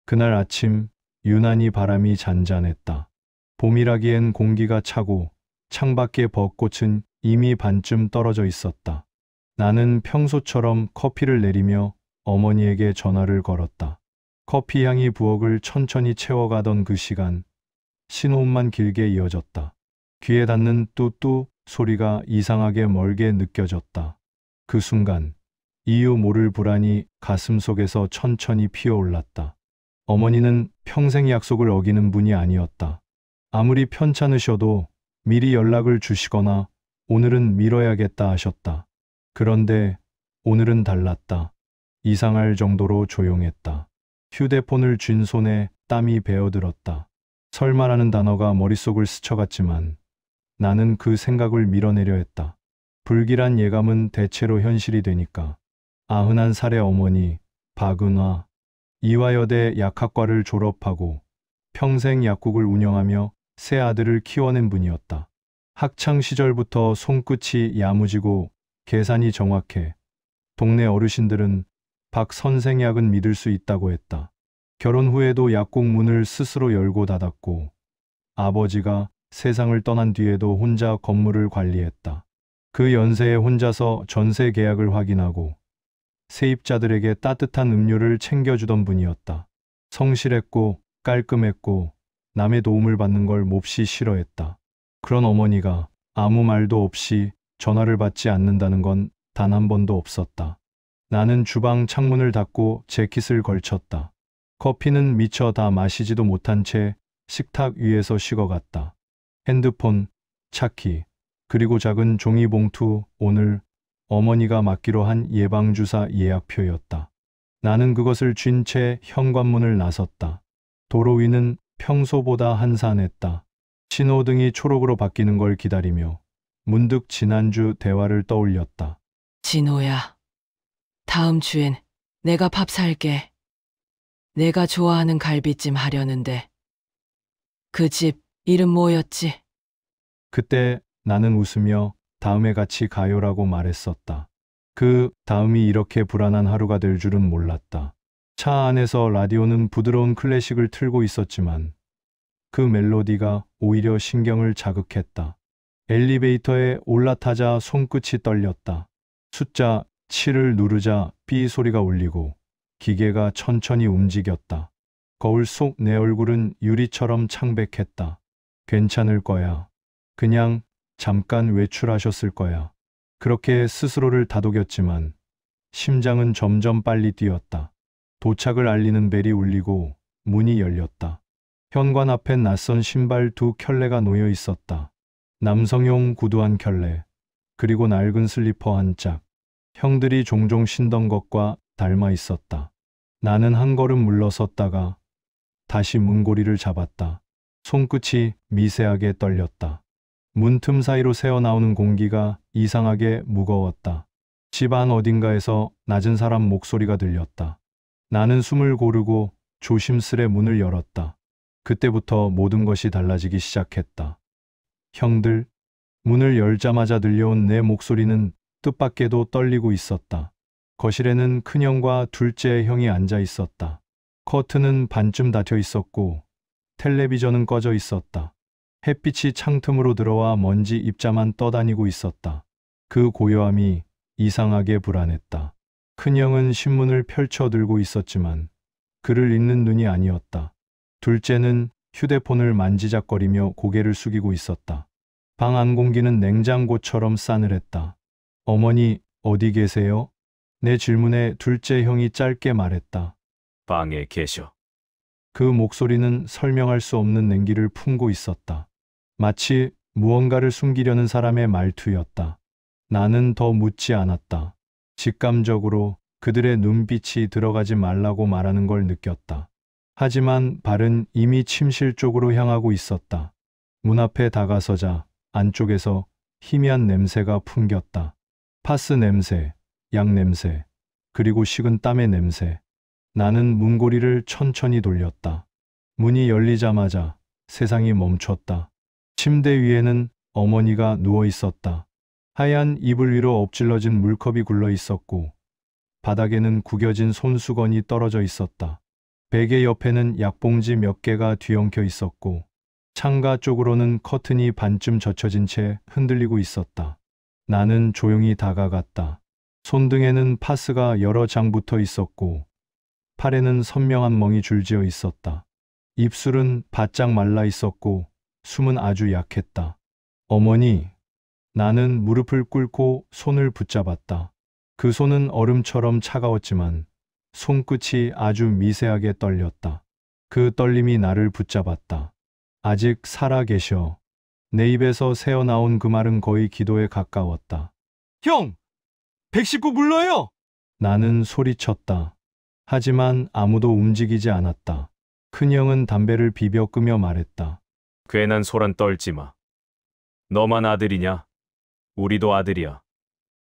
그날 아침 유난히 바람이 잔잔했다. 봄이라기엔 공기가 차고 창밖에 벚꽃은 이미 반쯤 떨어져 있었다. 나는 평소처럼 커피를 내리며 어머니에게 전화를 걸었다. 커피 향이 부엌을 천천히 채워가던 그 시간, 신호음만 길게 이어졌다. 귀에 닿는 뚜뚜 소리가 이상하게 멀게 느껴졌다. 그 순간 이유 모를 불안이 가슴속에서 천천히 피어올랐다. 어머니는 평생 약속을 어기는 분이 아니었다. 아무리 편찮으셔도 미리 연락을 주시거나 오늘은 미뤄야겠다 하셨다. 그런데 오늘은 달랐다. 이상할 정도로 조용했다. 휴대폰을 쥔 손에 땀이 배어들었다. 설마라는 단어가 머릿속을 스쳐갔지만 나는 그 생각을 밀어내려 했다. 불길한 예감은 대체로 현실이 되니까. 91살의 어머니 박은화, 이화여대 약학과를 졸업하고 평생 약국을 운영하며 세 아들을 키워낸 분이었다. 학창 시절부터 손끝이 야무지고 계산이 정확해 동네 어르신들은 박 선생 약은 믿을 수 있다고 했다. 결혼 후에도 약국 문을 스스로 열고 닫았고 아버지가 세상을 떠난 뒤에도 혼자 건물을 관리했다. 그 연세에 혼자서 전세 계약을 확인하고 세입자들에게 따뜻한 음료를 챙겨주던 분이었다. 성실했고 깔끔했고 남의 도움을 받는 걸 몹시 싫어했다. 그런 어머니가 아무 말도 없이 전화를 받지 않는다는 건 단 한 번도 없었다. 나는 주방 창문을 닫고 재킷을 걸쳤다. 커피는 미처 다 마시지도 못한 채 식탁 위에서 식어갔다. 핸드폰, 차키, 그리고 작은 종이봉투, 오늘 어머니가 맡기로 한 예방주사 예약표였다. 나는 그것을 쥔 채 현관문을 나섰다. 도로 위는 평소보다 한산했다. 신호등이 초록으로 바뀌는 걸 기다리며 문득 지난주 대화를 떠올렸다. 진호야, 다음 주엔 내가 밥 살게. 내가 좋아하는 갈비찜 하려는데. 그 집 이름 뭐였지? 그때 나는 웃으며 다음에 같이 가요라고 말했었다. 그 다음이 이렇게 불안한 하루가 될 줄은 몰랐다. 차 안에서 라디오는 부드러운 클래식을 틀고 있었지만 그 멜로디가 오히려 신경을 자극했다. 엘리베이터에 올라타자 손끝이 떨렸다. 숫자 7을 누르자 삐 소리가 울리고 기계가 천천히 움직였다. 거울 속 내 얼굴은 유리처럼 창백했다. 괜찮을 거야. 그냥 잠깐 외출하셨을 거야. 그렇게 스스로를 다독였지만 심장은 점점 빨리 뛰었다. 도착을 알리는 벨이 울리고 문이 열렸다. 현관 앞엔 낯선 신발 두 켤레가 놓여 있었다. 남성용 구두 한 켤레, 그리고 낡은 슬리퍼 한 짝. 형들이 종종 신던 것과 닮아 있었다. 나는 한 걸음 물러섰다가 다시 문고리를 잡았다. 손끝이 미세하게 떨렸다. 문틈 사이로 새어나오는 공기가 이상하게 무거웠다. 집 안 어딘가에서 낮은 사람 목소리가 들렸다. 나는 숨을 고르고 조심스레 문을 열었다. 그때부터 모든 것이 달라지기 시작했다. 형들, 문을 열자마자 들려온 내 목소리는 뜻밖에도 떨리고 있었다. 거실에는 큰형과 둘째 형이 앉아 있었다. 커튼은 반쯤 닫혀 있었고 텔레비전은 꺼져 있었다. 햇빛이 창틈으로 들어와 먼지 입자만 떠다니고 있었다. 그 고요함이 이상하게 불안했다. 큰형은 신문을 펼쳐 들고 있었지만 글을 읽는 눈이 아니었다. 둘째는 휴대폰을 만지작거리며 고개를 숙이고 있었다. 방 안 공기는 냉장고처럼 싸늘했다. 어머니, 어디 계세요? 내 질문에 둘째 형이 짧게 말했다. 방에 계셔. 그 목소리는 설명할 수 없는 냉기를 품고 있었다. 마치 무언가를 숨기려는 사람의 말투였다. 나는 더 묻지 않았다. 직감적으로 그들의 눈빛이 들어가지 말라고 말하는 걸 느꼈다. 하지만 발은 이미 침실 쪽으로 향하고 있었다. 문 앞에 다가서자 안쪽에서 희미한 냄새가 풍겼다. 파스 냄새, 약 냄새, 그리고 식은 땀의 냄새. 나는 문고리를 천천히 돌렸다. 문이 열리자마자 세상이 멈췄다. 침대 위에는 어머니가 누워 있었다. 하얀 이불 위로 엎질러진 물컵이 굴러 있었고 바닥에는 구겨진 손수건이 떨어져 있었다. 베개 옆에는 약봉지 몇 개가 뒤엉켜 있었고 창가 쪽으로는 커튼이 반쯤 젖혀진 채 흔들리고 있었다. 나는 조용히 다가갔다. 손등에는 파스가 여러 장 붙어 있었고 팔에는 선명한 멍이 줄지어 있었다. 입술은 바짝 말라 있었고 숨은 아주 약했다. 어머니, 나는 무릎을 꿇고 손을 붙잡았다. 그 손은 얼음처럼 차가웠지만 손끝이 아주 미세하게 떨렸다. 그 떨림이 나를 붙잡았다. 아직 살아 계셔. 내 입에서 새어나온 그 말은 거의 기도에 가까웠다. 형! 119 불러요! 나는 소리쳤다. 하지만 아무도 움직이지 않았다. 큰형은 담배를 비벼 끄며 말했다. 괜한 소란 떨지 마. 너만 아들이냐? 우리도 아들이야.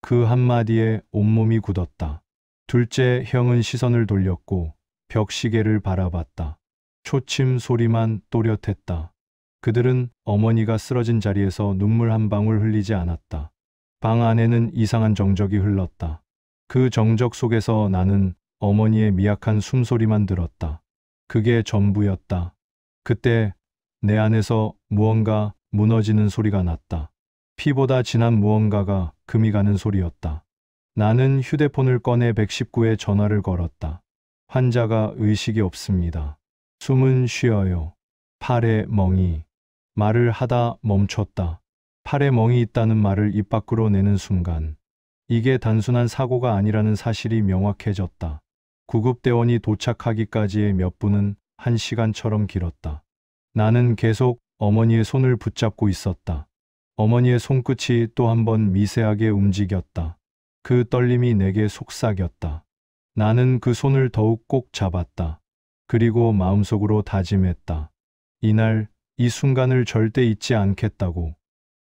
그 한마디에 온몸이 굳었다. 둘째 형은 시선을 돌렸고 벽시계를 바라봤다. 초침 소리만 또렷했다. 그들은 어머니가 쓰러진 자리에서 눈물 한 방울 흘리지 않았다. 방 안에는 이상한 정적이 흘렀다. 그 정적 속에서 나는 어머니의 미약한 숨소리만 들었다. 그게 전부였다. 그때 내 안에서 무언가 무너지는 소리가 났다. 피보다 진한 무언가가 금이 가는 소리였다. 나는 휴대폰을 꺼내 119에 전화를 걸었다. 환자가 의식이 없습니다. 숨은 쉬어요. 팔에 멍이. 말을 하다 멈췄다. 팔에 멍이 있다는 말을 입 밖으로 내는 순간 이게 단순한 사고가 아니라는 사실이 명확해졌다. 구급대원이 도착하기까지의 몇 분은 1시간처럼 길었다. 나는 계속 어머니의 손을 붙잡고 있었다. 어머니의 손끝이 또 한 번 미세하게 움직였다. 그 떨림이 내게 속삭였다. 나는 그 손을 더욱 꼭 잡았다. 그리고 마음속으로 다짐했다. 이날 이 순간을 절대 잊지 않겠다고.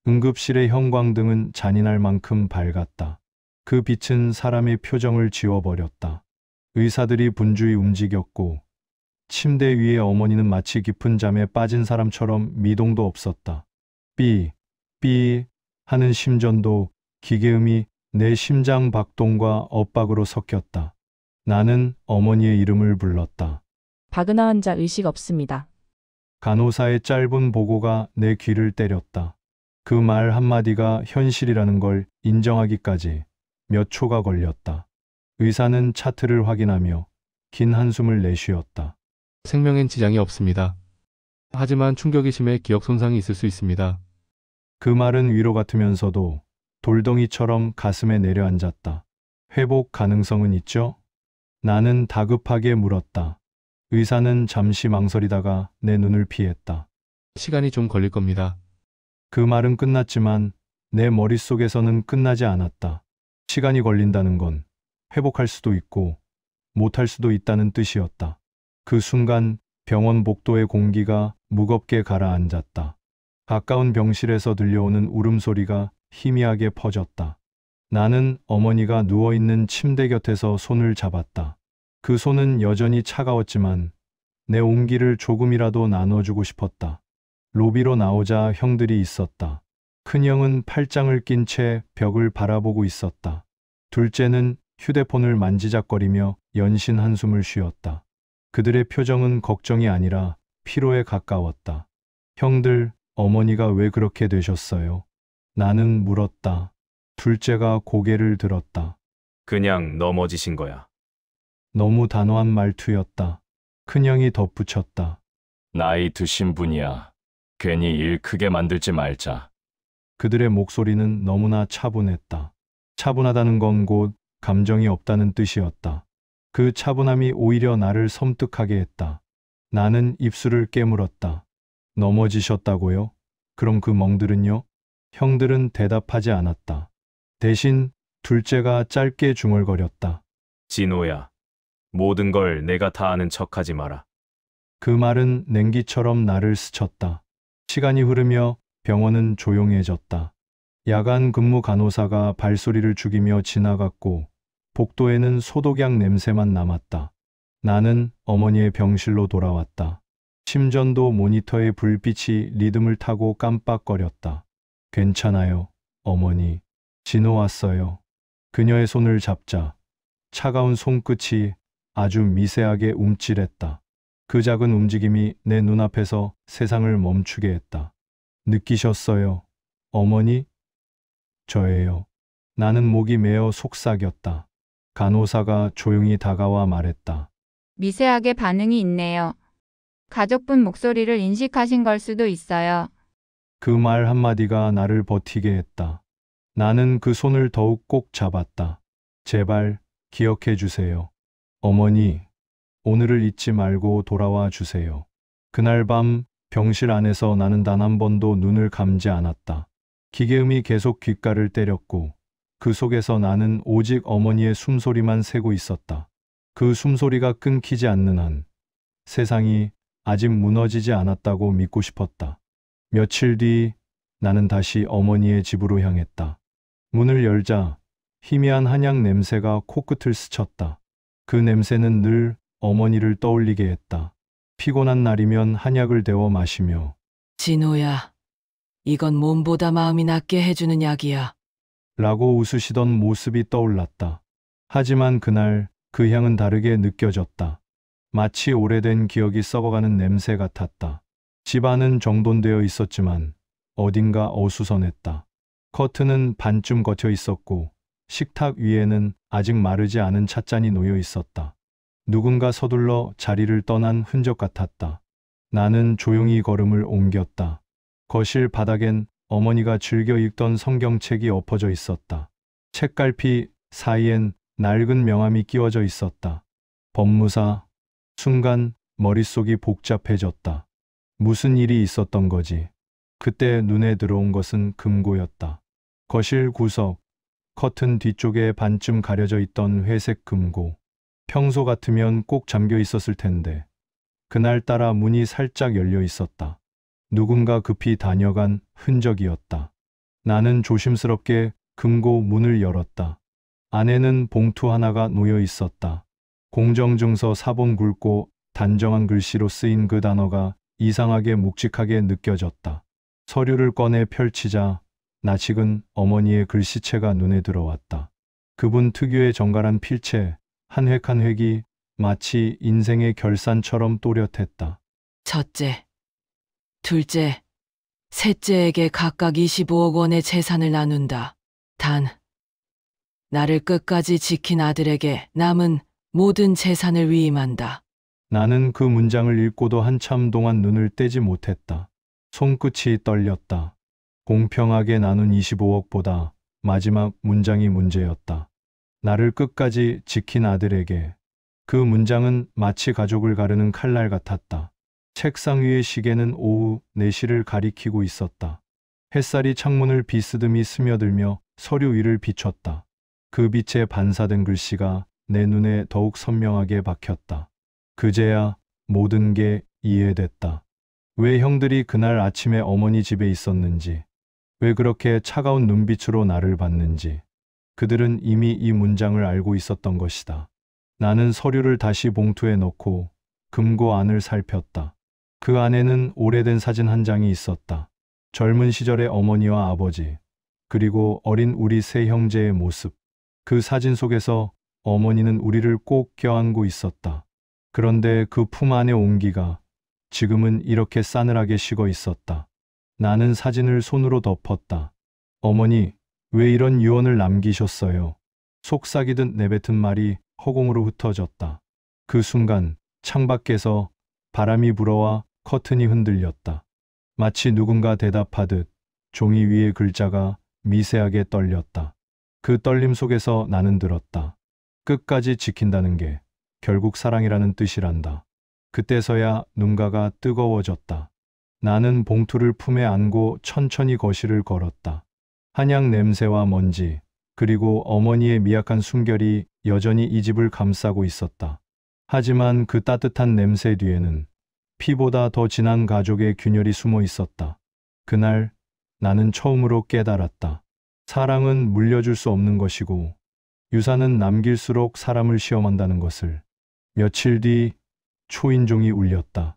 응급실의 형광등은 잔인할 만큼 밝았다. 그 빛은 사람의 표정을 지워버렸다. 의사들이 분주히 움직였고 침대 위에 어머니는 마치 깊은 잠에 빠진 사람처럼 미동도 없었다. 삐, 삐 하는 심전도 기계음이 내 심장 박동과 엇박으로 섞였다. 나는 어머니의 이름을 불렀다. 박은하 환자 의식 없습니다. 간호사의 짧은 보고가 내 귀를 때렸다. 그 말 한마디가 현실이라는 걸 인정하기까지 몇 초가 걸렸다. 의사는 차트를 확인하며 긴 한숨을 내쉬었다. 생명엔 지장이 없습니다. 하지만 충격이 심해 기억 손상이 있을 수 있습니다. 그 말은 위로 같으면서도 돌덩이처럼 가슴에 내려앉았다. 회복 가능성은 있죠? 나는 다급하게 물었다. 의사는 잠시 망설이다가 내 눈을 피했다. 시간이 좀 걸릴 겁니다. 그 말은 끝났지만 내 머릿속에서는 끝나지 않았다. 시간이 걸린다는 건 회복할 수도 있고 못할 수도 있다는 뜻이었다. 그 순간 병원 복도의 공기가 무겁게 가라앉았다. 가까운 병실에서 들려오는 울음소리가 희미하게 퍼졌다. 나는 어머니가 누워있는 침대 곁에서 손을 잡았다. 그 손은 여전히 차가웠지만 내 온기를 조금이라도 나눠주고 싶었다. 로비로 나오자 형들이 있었다. 큰형은 팔짱을 낀 채 벽을 바라보고 있었다. 둘째는 휴대폰을 만지작거리며 연신 한숨을 쉬었다. 그들의 표정은 걱정이 아니라 피로에 가까웠다. 형들, 어머니가 왜 그렇게 되셨어요? 나는 물었다. 둘째가 고개를 들었다. 그냥 넘어지신 거야. 너무 단호한 말투였다. 큰형이 덧붙였다. 나이 드신 분이야. 괜히 일 크게 만들지 말자. 그들의 목소리는 너무나 차분했다. 차분하다는 건 곧 감정이 없다는 뜻이었다. 그 차분함이 오히려 나를 섬뜩하게 했다. 나는 입술을 깨물었다. 넘어지셨다고요? 그럼 그 멍들은요? 형들은 대답하지 않았다. 대신 둘째가 짧게 중얼거렸다. 진호야, 모든 걸 내가 다 아는 척하지 마라. 그 말은 냉기처럼 나를 스쳤다. 시간이 흐르며 병원은 조용해졌다. 야간 근무 간호사가 발소리를 죽이며 지나갔고 복도에는 소독약 냄새만 남았다. 나는 어머니의 병실로 돌아왔다. 심전도 모니터의 불빛이 리듬을 타고 깜빡거렸다. 괜찮아요, 어머니. 진호 왔어요. 그녀의 손을 잡자 차가운 손끝이 아주 미세하게 움찔했다. 그 작은 움직임이 내 눈앞에서 세상을 멈추게 했다. 느끼셨어요? 어머니? 저예요. 나는 목이 메어 속삭였다. 간호사가 조용히 다가와 말했다. 미세하게 반응이 있네요. 가족분 목소리를 인식하신 걸 수도 있어요. 그 말 한마디가 나를 버티게 했다. 나는 그 손을 더욱 꼭 잡았다. 제발 기억해 주세요. 어머니, 오늘을 잊지 말고 돌아와 주세요. 그날 밤 병실 안에서 나는 단 한 번도 눈을 감지 않았다. 기계음이 계속 귓가를 때렸고 그 속에서 나는 오직 어머니의 숨소리만 새고 있었다. 그 숨소리가 끊기지 않는 한 세상이 아직 무너지지 않았다고 믿고 싶었다. 며칠 뒤 나는 다시 어머니의 집으로 향했다. 문을 열자 희미한 한약 냄새가 코끝을 스쳤다. 그 냄새는 늘 어머니를 떠올리게 했다. 피곤한 날이면 한약을 데워 마시며 진호야, 이건 몸보다 마음이 낫게 해주는 약이야. 라고 웃으시던 모습이 떠올랐다. 하지만 그날 그 향은 다르게 느껴졌다. 마치 오래된 기억이 썩어가는 냄새 같았다. 집안은 정돈되어 있었지만 어딘가 어수선했다. 커튼은 반쯤 걷혀 있었고 식탁 위에는 아직 마르지 않은 찻잔이 놓여 있었다. 누군가 서둘러 자리를 떠난 흔적 같았다. 나는 조용히 걸음을 옮겼다. 거실 바닥엔 어머니가 즐겨 읽던 성경책이 엎어져 있었다. 책갈피 사이엔 낡은 명함이 끼워져 있었다. 법무사. 순간 머릿속이 복잡해졌다. 무슨 일이 있었던 거지? 그때 눈에 들어온 것은 금고였다. 거실 구석, 커튼 뒤쪽에 반쯤 가려져 있던 회색 금고. 평소 같으면 꼭 잠겨 있었을 텐데 그날따라 문이 살짝 열려 있었다. 누군가 급히 다녀간 흔적이었다. 나는 조심스럽게 금고 문을 열었다. 안에는 봉투 하나가 놓여 있었다. 공정증서 사본 굵고 단정한 글씨로 쓰인 그 단어가 이상하게 묵직하게 느껴졌다. 서류를 꺼내 펼치자 낯익은 어머니의 글씨체가 눈에 들어왔다. 그분 특유의 정갈한 필체, 한 획 한 획이 마치 인생의 결산처럼 또렷했다. 첫째, 둘째, 셋째에게 각각 25억 원의 재산을 나눈다. 단, 나를 끝까지 지킨 아들에게 남은 모든 재산을 위임한다. 나는 그 문장을 읽고도 한참 동안 눈을 떼지 못했다. 손끝이 떨렸다. 공평하게 나눈 25억보다 마지막 문장이 문제였다. 나를 끝까지 지킨 아들에게. 그 문장은 마치 가족을 가르는 칼날 같았다. 책상 위의 시계는 오후 4시를 가리키고 있었다. 햇살이 창문을 비스듬히 스며들며 서류 위를 비췄다. 그 빛에 반사된 글씨가 내 눈에 더욱 선명하게 박혔다. 그제야 모든 게 이해됐다. 왜 형들이 그날 아침에 어머니 집에 있었는지, 왜 그렇게 차가운 눈빛으로 나를 봤는지. 그들은 이미 이 문장을 알고 있었던 것이다. 나는 서류를 다시 봉투에 넣고 금고 안을 살폈다. 그 안에는 오래된 사진 한 장이 있었다. 젊은 시절의 어머니와 아버지, 그리고 어린 우리 세 형제의 모습. 그 사진 속에서 어머니는 우리를 꼭 껴안고 있었다. 그런데 그 품 안의 온기가 지금은 이렇게 싸늘하게 식어 있었다. 나는 사진을 손으로 덮었다. 어머니, 왜 이런 유언을 남기셨어요? 속삭이듯 내뱉은 말이 허공으로 흩어졌다. 그 순간 창밖에서 바람이 불어와 커튼이 흔들렸다. 마치 누군가 대답하듯 종이 위의 글자가 미세하게 떨렸다. 그 떨림 속에서 나는 들었다. 끝까지 지킨다는 게 결국 사랑이라는 뜻이란다. 그때서야 눈가가 뜨거워졌다. 나는 봉투를 품에 안고 천천히 거실을 걸었다. 한약 냄새와 먼지, 그리고 어머니의 미약한 숨결이 여전히 이 집을 감싸고 있었다. 하지만 그 따뜻한 냄새 뒤에는 피보다 더 진한 가족의 균열이 숨어 있었다. 그날 나는 처음으로 깨달았다. 사랑은 물려줄 수 없는 것이고 유산은 남길수록 사람을 시험한다는 것을. 며칠 뒤 초인종이 울렸다.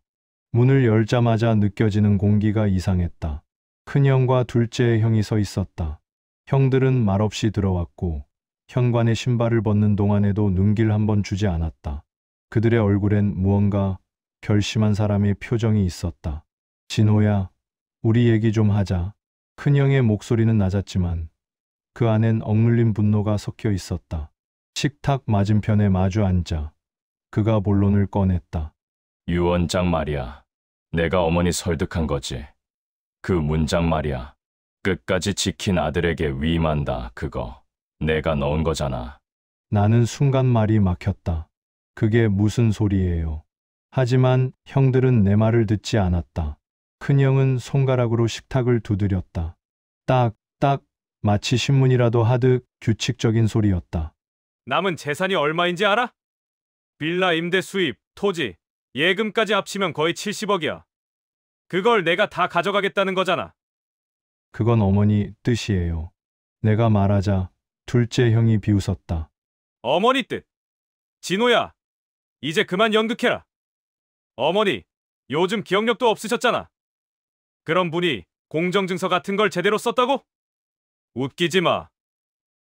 문을 열자마자 느껴지는 공기가 이상했다. 큰형과 둘째 형이 서 있었다. 형들은 말없이 들어왔고 현관에 신발을 벗는 동안에도 눈길 한 번 주지 않았다. 그들의 얼굴엔 무언가 결심한 사람의 표정이 있었다. 진호야, 우리 얘기 좀 하자. 큰형의 목소리는 낮았지만 그 안엔 억눌린 분노가 섞여 있었다. 식탁 맞은편에 마주 앉아 그가 본론을 꺼냈다. 유 원장 말이야. 내가 어머니 설득한 거지. 그 문장 말이야. 끝까지 지킨 아들에게 위임한다. 그거 내가 넣은 거잖아. 나는 순간 말이 막혔다. 그게 무슨 소리예요? 하지만 형들은 내 말을 듣지 않았다. 큰형은 손가락으로 식탁을 두드렸다. 딱, 딱, 마치 신문이라도 하듯 규칙적인 소리였다. 남은 재산이 얼마인지 알아? 빌라 임대 수입, 토지, 예금까지 합치면 거의 70억이야. 그걸 내가 다 가져가겠다는 거잖아. 그건 어머니 뜻이에요. 내가 말하자 둘째 형이 비웃었다. 어머니 뜻. 진호야, 이제 그만 연극해라. 어머니, 요즘 기억력도 없으셨잖아. 그런 분이 공정증서 같은 걸 제대로 썼다고? 웃기지 마.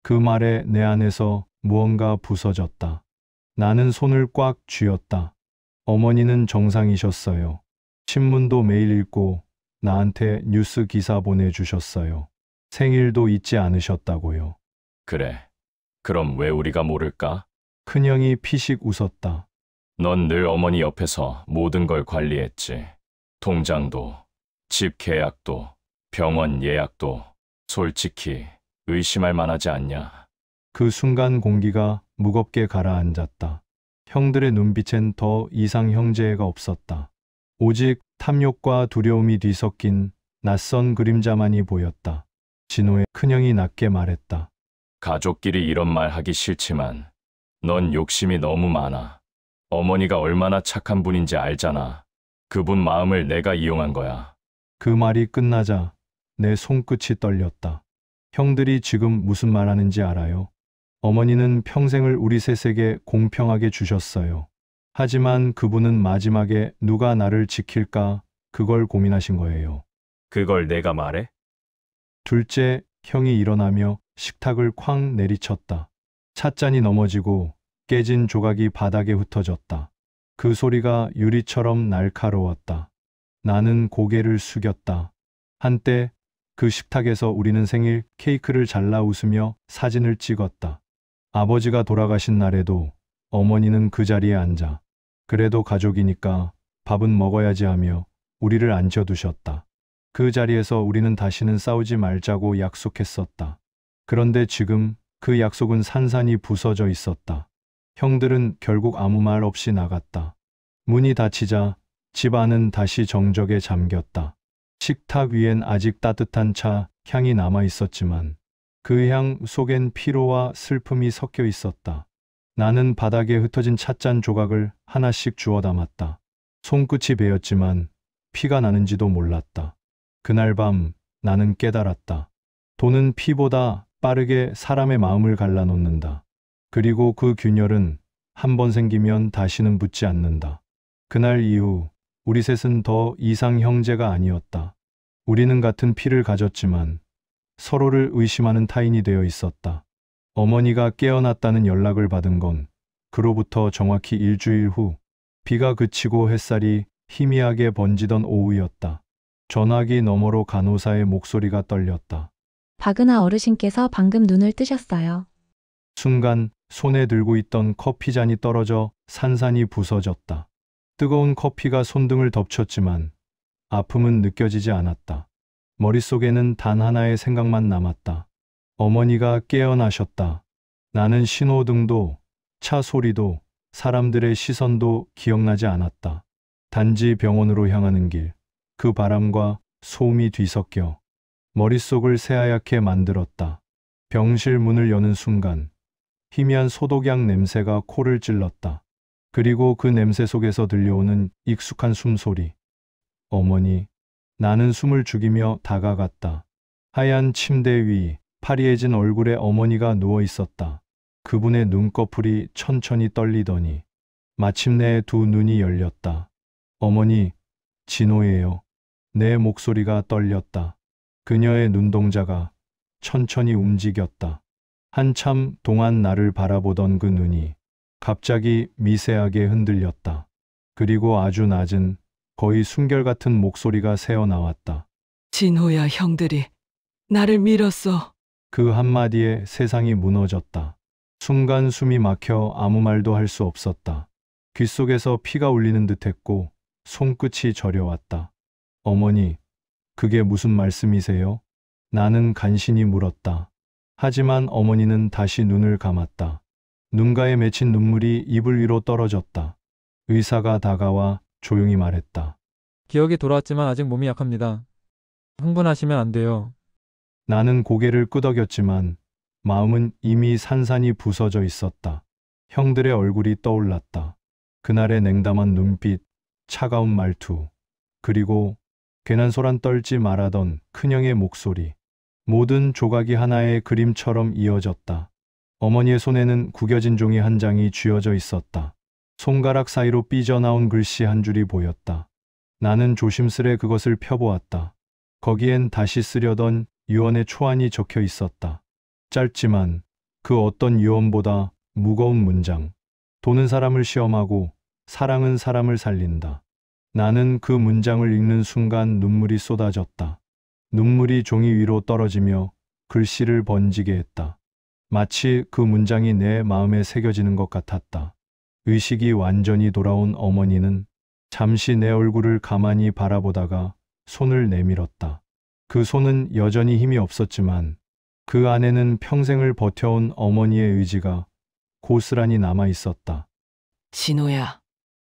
그 말에 내 안에서 무언가 부서졌다. 나는 손을 꽉 쥐었다. 어머니는 정상이셨어요. 신문도 매일 읽고 나한테 뉴스 기사 보내주셨어요. 생일도 잊지 않으셨다고요. 그래. 그럼 왜 우리가 모를까? 큰형이 피식 웃었다. 넌 늘 어머니 옆에서 모든 걸 관리했지. 통장도, 집 계약도, 병원 예약도. 솔직히 의심할 만하지 않냐? 그 순간 공기가 무겁게 가라앉았다. 형들의 눈빛엔 더 이상 형제애가 없었다. 오직 탐욕과 두려움이 뒤섞인 낯선 그림자만이 보였다. 진호의 큰형이 낮게 말했다. 가족끼리 이런 말 하기 싫지만 넌 욕심이 너무 많아. 어머니가 얼마나 착한 분인지 알잖아. 그분 마음을 내가 이용한 거야. 그 말이 끝나자 내 손끝이 떨렸다. 형들이 지금 무슨 말하는지 알아요? 어머니는 평생을 우리 셋에게 공평하게 주셨어요. 하지만 그분은 마지막에 누가 나를 지킬까 그걸 고민하신 거예요. 그걸 내가 말해? 둘째 형이 일어나며 식탁을 쾅 내리쳤다. 찻잔이 넘어지고 깨진 조각이 바닥에 흩어졌다. 그 소리가 유리처럼 날카로웠다. 나는 고개를 숙였다. 한때 그 식탁에서 우리는 생일 케이크를 잘라 웃으며 사진을 찍었다. 아버지가 돌아가신 날에도 어머니는 그 자리에 앉아 그래도 가족이니까 밥은 먹어야지 하며 우리를 앉혀두셨다. 그 자리에서 우리는 다시는 싸우지 말자고 약속했었다. 그런데 지금 그 약속은 산산이 부서져 있었다. 형들은 결국 아무 말 없이 나갔다. 문이 닫히자 집 안은 다시 정적에 잠겼다. 식탁 위엔 아직 따뜻한 차 향이 남아 있었지만 그 향 속엔 피로와 슬픔이 섞여 있었다. 나는 바닥에 흩어진 찻잔 조각을 하나씩 주워 담았다. 손끝이 베었지만 피가 나는지도 몰랐다. 그날 밤 나는 깨달았다. 돈은 피보다 빠르게 사람의 마음을 갈라놓는다. 그리고 그 균열은 한 번 생기면 다시는 붙지 않는다. 그날 이후 우리 셋은 더 이상 형제가 아니었다. 우리는 같은 피를 가졌지만 서로를 의심하는 타인이 되어 있었다. 어머니가 깨어났다는 연락을 받은 건 그로부터 정확히 일주일 후 비가 그치고 햇살이 희미하게 번지던 오후였다. 전화기 너머로 간호사의 목소리가 떨렸다. 박은하 어르신께서 방금 눈을 뜨셨어요. 순간 손에 들고 있던 커피잔이 떨어져 산산이 부서졌다. 뜨거운 커피가 손등을 덮쳤지만 아픔은 느껴지지 않았다. 머릿속에는 단 하나의 생각만 남았다. 어머니가 깨어나셨다. 나는 신호등도, 차 소리도, 사람들의 시선도 기억나지 않았다. 단지 병원으로 향하는 길, 그 바람과 소음이 뒤섞여 머릿속을 새하얗게 만들었다. 병실 문을 여는 순간 희미한 소독약 냄새가 코를 찔렀다. 그리고 그 냄새 속에서 들려오는 익숙한 숨소리. 어머니. 나는 숨을 죽이며 다가갔다. 하얀 침대 위 파리해진 얼굴에 어머니가 누워 있었다. 그분의 눈꺼풀이 천천히 떨리더니 마침내 두 눈이 열렸다. 어머니, 진호예요. 내 목소리가 떨렸다. 그녀의 눈동자가 천천히 움직였다. 한참 동안 나를 바라보던 그 눈이 갑자기 미세하게 흔들렸다. 그리고 아주 낮은 거의 순결 같은 목소리가 새어 나왔다. 진호야, 형들이 나를 밀었어. 그 한마디에 세상이 무너졌다. 순간 숨이 막혀 아무 말도 할 수 없었다. 귓속에서 피가 울리는 듯했고 손끝이 저려왔다. 어머니, 그게 무슨 말씀이세요? 나는 간신히 물었다. 하지만 어머니는 다시 눈을 감았다. 눈가에 맺힌 눈물이 이불 위로 떨어졌다. 의사가 다가와 조용히 말했다. 기억이 돌아왔지만 아직 몸이 약합니다. 흥분하시면 안 돼요. 나는 고개를 끄덕였지만 마음은 이미 산산이 부서져 있었다. 형들의 얼굴이 떠올랐다. 그날의 냉담한 눈빛, 차가운 말투, 그리고 괜한 소란 떨지 말하던 큰형의 목소리. 모든 조각이 하나의 그림처럼 이어졌다. 어머니의 손에는 구겨진 종이 한 장이 쥐어져 있었다. 손가락 사이로 삐져나온 글씨 한 줄이 보였다. 나는 조심스레 그것을 펴보았다. 거기엔 다시 쓰려던 유언의 초안이 적혀 있었다. 짧지만 그 어떤 유언보다 무거운 문장. 돈은 사람을 시험하고 사랑은 사람을 살린다. 나는 그 문장을 읽는 순간 눈물이 쏟아졌다. 눈물이 종이 위로 떨어지며 글씨를 번지게 했다. 마치 그 문장이 내 마음에 새겨지는 것 같았다. 의식이 완전히 돌아온 어머니는 잠시 내 얼굴을 가만히 바라보다가 손을 내밀었다. 그 손은 여전히 힘이 없었지만 그 안에는 평생을 버텨온 어머니의 의지가 고스란히 남아 있었다. 진호야,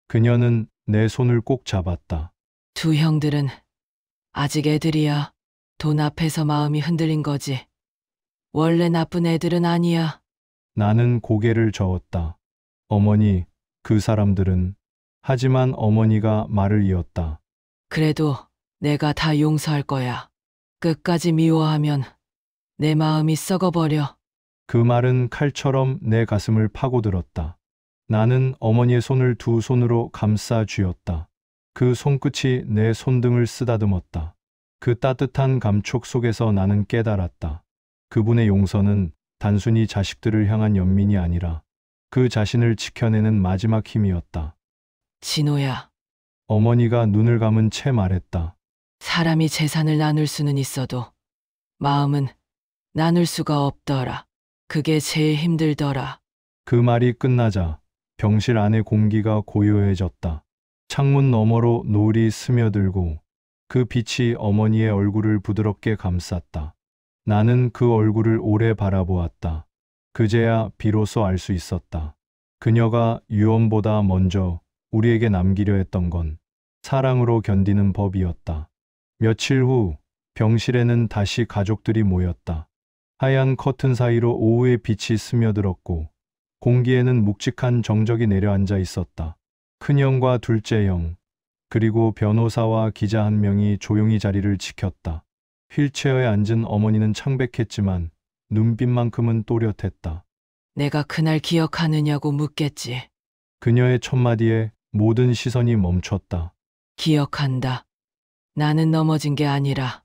그녀는 내 손을 꼭 잡았다. 두 형들은 아직 애들이야. 돈 앞에서 마음이 흔들린 거지. 원래 나쁜 애들은 아니야. 나는 고개를 저었다. 어머니, 그 사람들은... 하지만 어머니가 말을 이었다. 그래도 내가 다 용서할 거야. 끝까지 미워하면 내 마음이 썩어버려. 그 말은 칼처럼 내 가슴을 파고들었다. 나는 어머니의 손을 두 손으로 감싸 쥐었다. 그 손끝이 내 손등을 쓰다듬었다. 그 따뜻한 감촉 속에서 나는 깨달았다. 그분의 용서는 단순히 자식들을 향한 연민이 아니라 그 자신을 지켜내는 마지막 힘이었다. 진호야, 어머니가 눈을 감은 채 말했다. 사람이 재산을 나눌 수는 있어도 마음은 나눌 수가 없더라. 그게 제일 힘들더라. 그 말이 끝나자 병실 안의 공기가 고요해졌다. 창문 너머로 노을이 스며들고 그 빛이 어머니의 얼굴을 부드럽게 감쌌다. 나는 그 얼굴을 오래 바라보았다. 그제야 비로소 알 수 있었다. 그녀가 유언보다 먼저 우리에게 남기려 했던 건 사랑으로 견디는 법이었다. 며칠 후 병실에는 다시 가족들이 모였다. 하얀 커튼 사이로 오후의 빛이 스며들었고 공기에는 묵직한 정적이 내려앉아 있었다. 큰형과 둘째 형, 그리고 변호사와 기자 한 명이 조용히 자리를 지켰다. 휠체어에 앉은 어머니는 창백했지만 눈빛만큼은 또렷했다. 내가 그날 기억하느냐고 묻겠지. 그녀의 첫마디에 모든 시선이 멈췄다. 기억한다. 나는 넘어진 게 아니라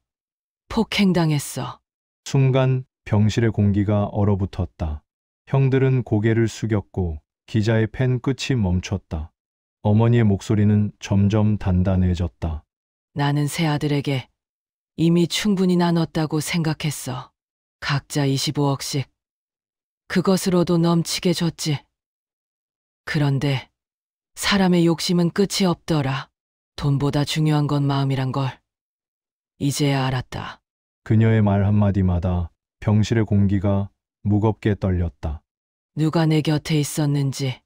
폭행당했어. 순간 병실의 공기가 얼어붙었다. 형들은 고개를 숙였고 기자의 펜 끝이 멈췄다. 어머니의 목소리는 점점 단단해졌다. 나는 새 아들에게 이미 충분히 나눴다고 생각했어. 각자 25억씩. 그것으로도 넘치게 줬지. 그런데 사람의 욕심은 끝이 없더라. 돈보다 중요한 건 마음이란 걸 이제야 알았다. 그녀의 말 한마디마다 병실의 공기가 무겁게 떨렸다. 누가 내 곁에 있었는지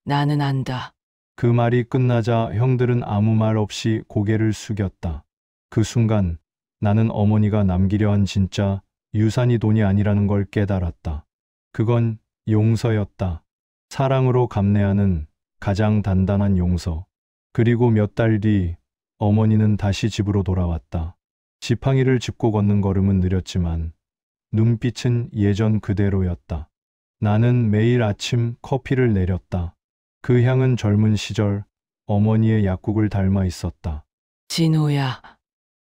나는 안다. 그 말이 끝나자 형들은 아무 말 없이 고개를 숙였다. 그 순간 나는 어머니가 남기려 한 진짜 유산이 돈이 아니라는 걸 깨달았다. 그건 용서였다. 사랑으로 감내하는 가장 단단한 용서. 그리고 몇 달 뒤 어머니는 다시 집으로 돌아왔다. 지팡이를 짚고 걷는 걸음은 느렸지만 눈빛은 예전 그대로였다. 나는 매일 아침 커피를 내렸다. 그 향은 젊은 시절 어머니의 약국을 닮아 있었다. 진호야,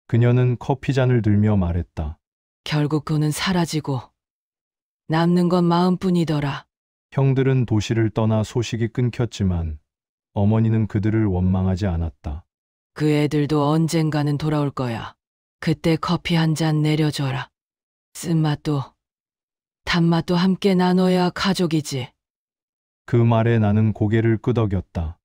그녀는 커피잔을 들며 말했다. 결국 돈은 사라지고 남는 건 마음뿐이더라. 형들은 도시를 떠나 소식이 끊겼지만 어머니는 그들을 원망하지 않았다. 그 애들도 언젠가는 돌아올 거야. 그때 커피 한 잔 내려줘라. 쓴맛도 단맛도 함께 나눠야 가족이지. 그 말에 나는 고개를 끄덕였다.